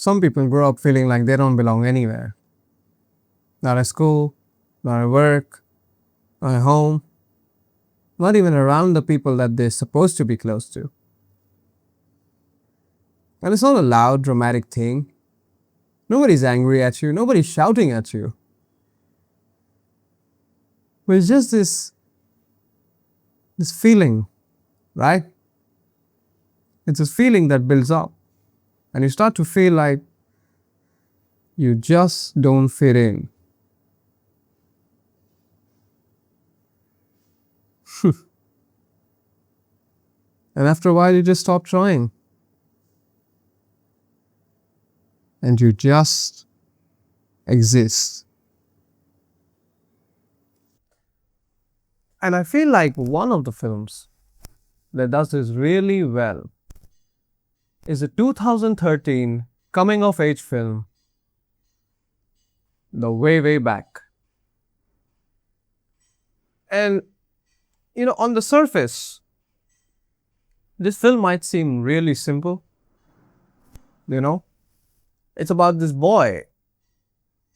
some people grow up feeling like they don't belong anywhere. Not at school, not at work, not at home, not even around the people that they're supposed to be close to. And it's not a loud, dramatic thing. Nobody's angry at you, nobody's shouting at you. But it's just this feeling, right? It's this feeling that builds up. And you start to feel like you just don't fit in. And after a while, you just stop trying. And you just exist. And I feel like one of the films that does this really well is a 2013 coming of age film, The Way, Way Back. And, on the surface, this film might seem really simple. It's about this boy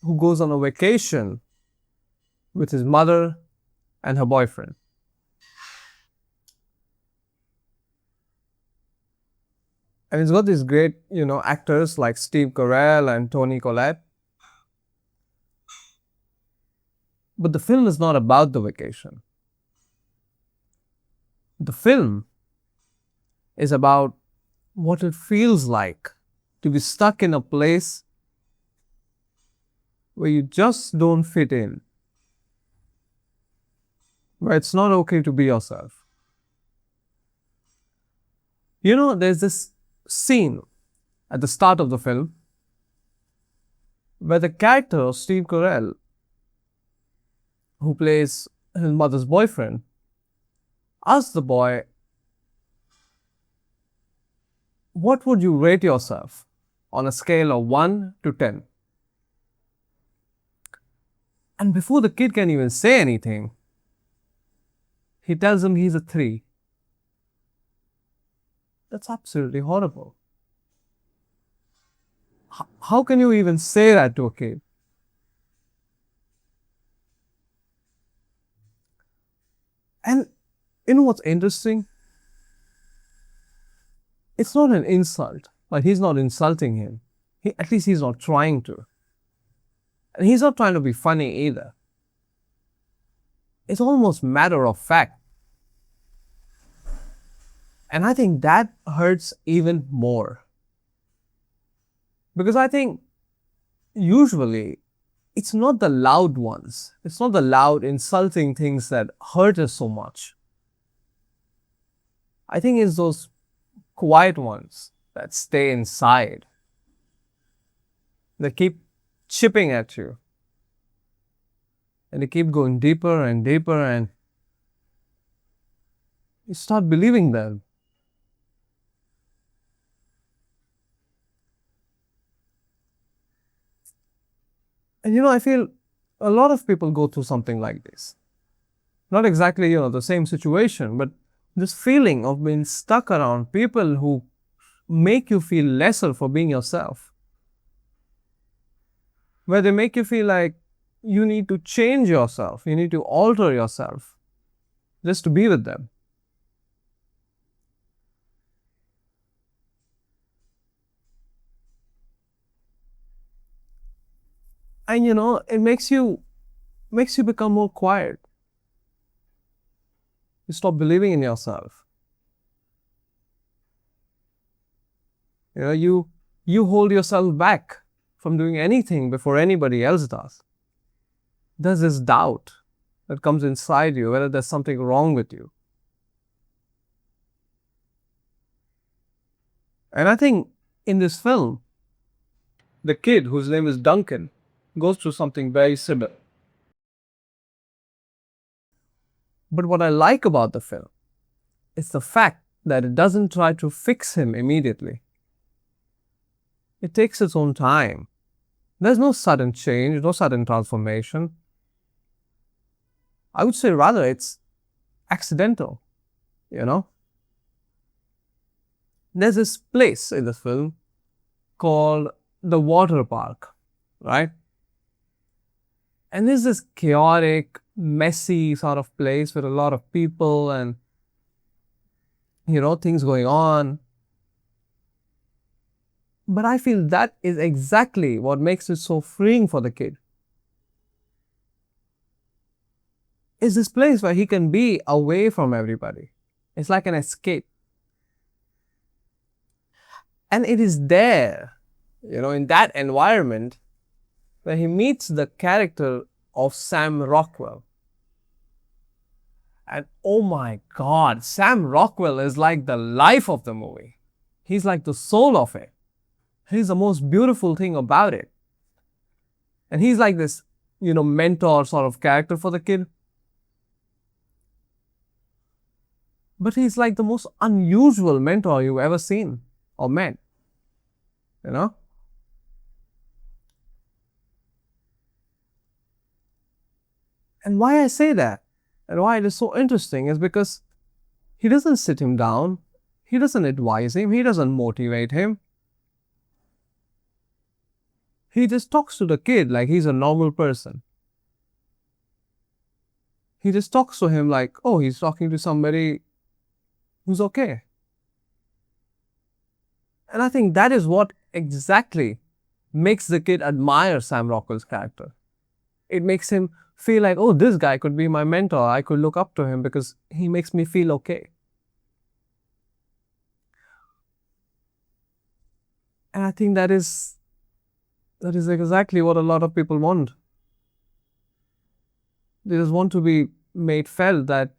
who goes on a vacation with his mother and her boyfriend. And it's got these great, actors like Steve Carell and Toni Collette. But the film is not about the vacation. The film is about what it feels like to be stuck in a place where you just don't fit in, where it's not okay to be yourself. There's this scene at the start of the film where the character, Steve Carell, who plays his mother's boyfriend, asks the boy, "What would you rate yourself on a scale of 1 to 10? And before the kid can even say anything, he tells him he's a 3. That's absolutely horrible. How can you even say that to a kid? And what's interesting? It's not an insult. Like, he's not insulting him. At least he's not trying to. And he's not trying to be funny either. It's almost matter of fact. And I think that hurts even more. Because I think usually it's not the loud ones. It's not the loud, insulting things that hurt us so much. I think it's those quiet ones that stay inside, that keep chipping at you. And they keep going deeper and deeper, and you start believing them. And I feel a lot of people go through something like this. Not exactly, the same situation, but this feeling of being stuck around people who make you feel lesser for being yourself. Where they make you feel like you need to change yourself, you need to alter yourself just to be with them. And it makes you become more quiet. You stop believing in yourself. You hold yourself back from doing anything before anybody else does. There's this doubt that comes inside you, whether there's something wrong with you. And I think in this film, the kid, whose name is Duncan, goes through something very similar. But what I like about the film is the fact that it doesn't try to fix him immediately. It takes its own time. There's no sudden change, no sudden transformation. I would say rather it's accidental, There's this place in the film called the water park, right? And there's this chaotic, messy sort of place with a lot of people and, things going on. But I feel that is exactly what makes it so freeing for the kid. It's this place where he can be away from everybody. It's like an escape. And it is there, in that environment where he meets the character of Sam Rockwell. And oh my God, Sam Rockwell is like the life of the movie. He's like the soul of it. He's the most beautiful thing about it. And he's like this, mentor sort of character for the kid. But he's like the most unusual mentor you've ever seen or met. And why I say that and why it is so interesting is because he doesn't sit him down, he doesn't advise him, he doesn't motivate him. He just talks to the kid like he's a normal person. He just talks to him like, oh, he's talking to somebody who's okay. And I think that is what exactly makes the kid admire Sam Rockwell's character. It makes him feel like, oh, this guy could be my mentor. I could look up to him because he makes me feel okay. And I think that is exactly what a lot of people want. They just want to be made felt that,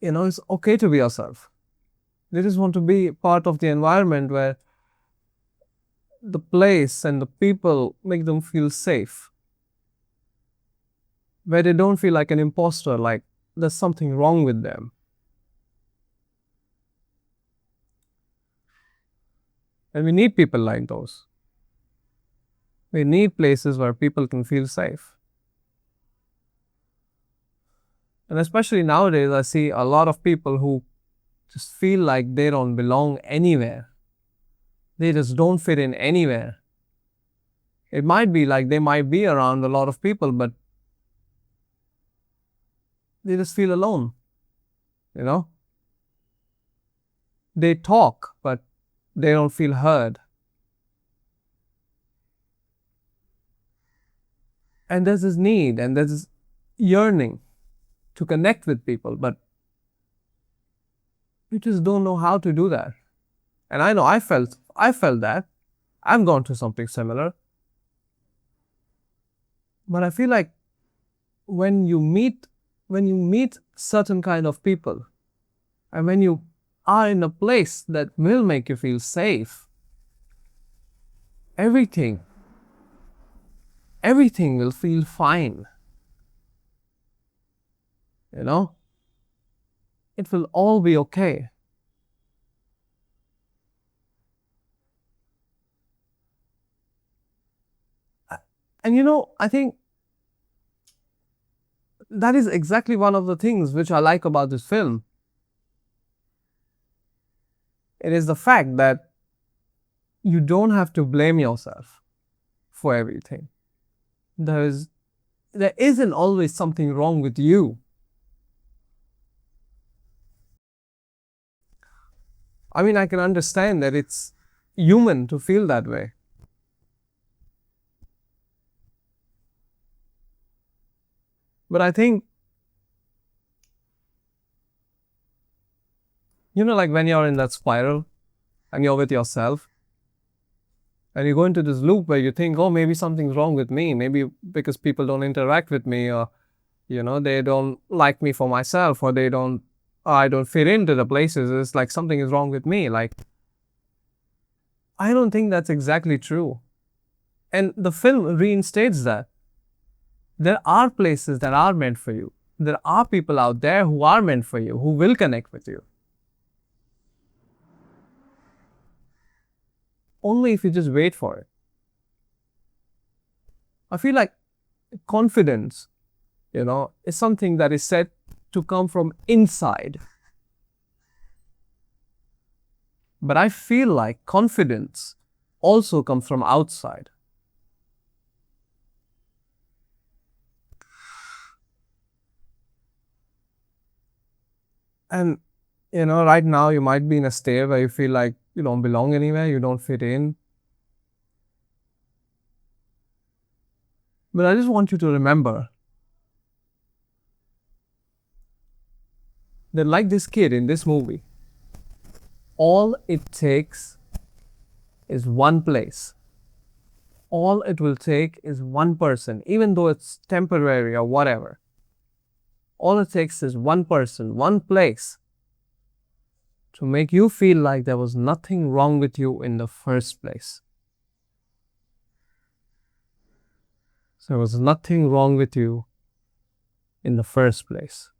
it's okay to be yourself. They just want to be part of the environment where the place and the people make them feel safe. Where they don't feel like an imposter, like there's something wrong with them. And we need people like those. We need places where people can feel safe. And especially nowadays, I see a lot of people who just feel like they don't belong anywhere. They just don't fit in anywhere. It might be like they might be around a lot of people, but they just feel alone. They talk, but they don't feel heard. And there's this need and there's this yearning to connect with people, but we just don't know how to do that. And I know I felt that. I've gone through something similar. But I feel like when you meet certain kind of people, and when you are in a place that will make you feel safe, everything will feel fine. It will all be okay. And I think that is exactly one of the things which I like about this film. It is the fact that you don't have to blame yourself for everything. There isn't always something wrong with you. I mean, I can understand that it's human to feel that way. But I think, like when you're in that spiral and you're with yourself and you go into this loop where you think, oh, maybe something's wrong with me. Maybe because people don't interact with me, or, they don't like me for myself, or I don't fit into the places. It's like something is wrong with me. Like, I don't think that's exactly true. And the film reinstates that. There are places that are meant for you. There are people out there who are meant for you, who will connect with you. Only if you just wait for it. I feel like confidence, is something that is said to come from inside. But I feel like confidence also comes from outside. And right now you might be in a state where you feel like you don't belong anywhere, you don't fit in. But I just want you to remember that, like this kid in this movie, all it takes is one place. All it will take is one person, even though it's temporary or whatever. All it takes is one person, one place to make you feel like there was nothing wrong with you in the first place. There was nothing wrong with you in the first place.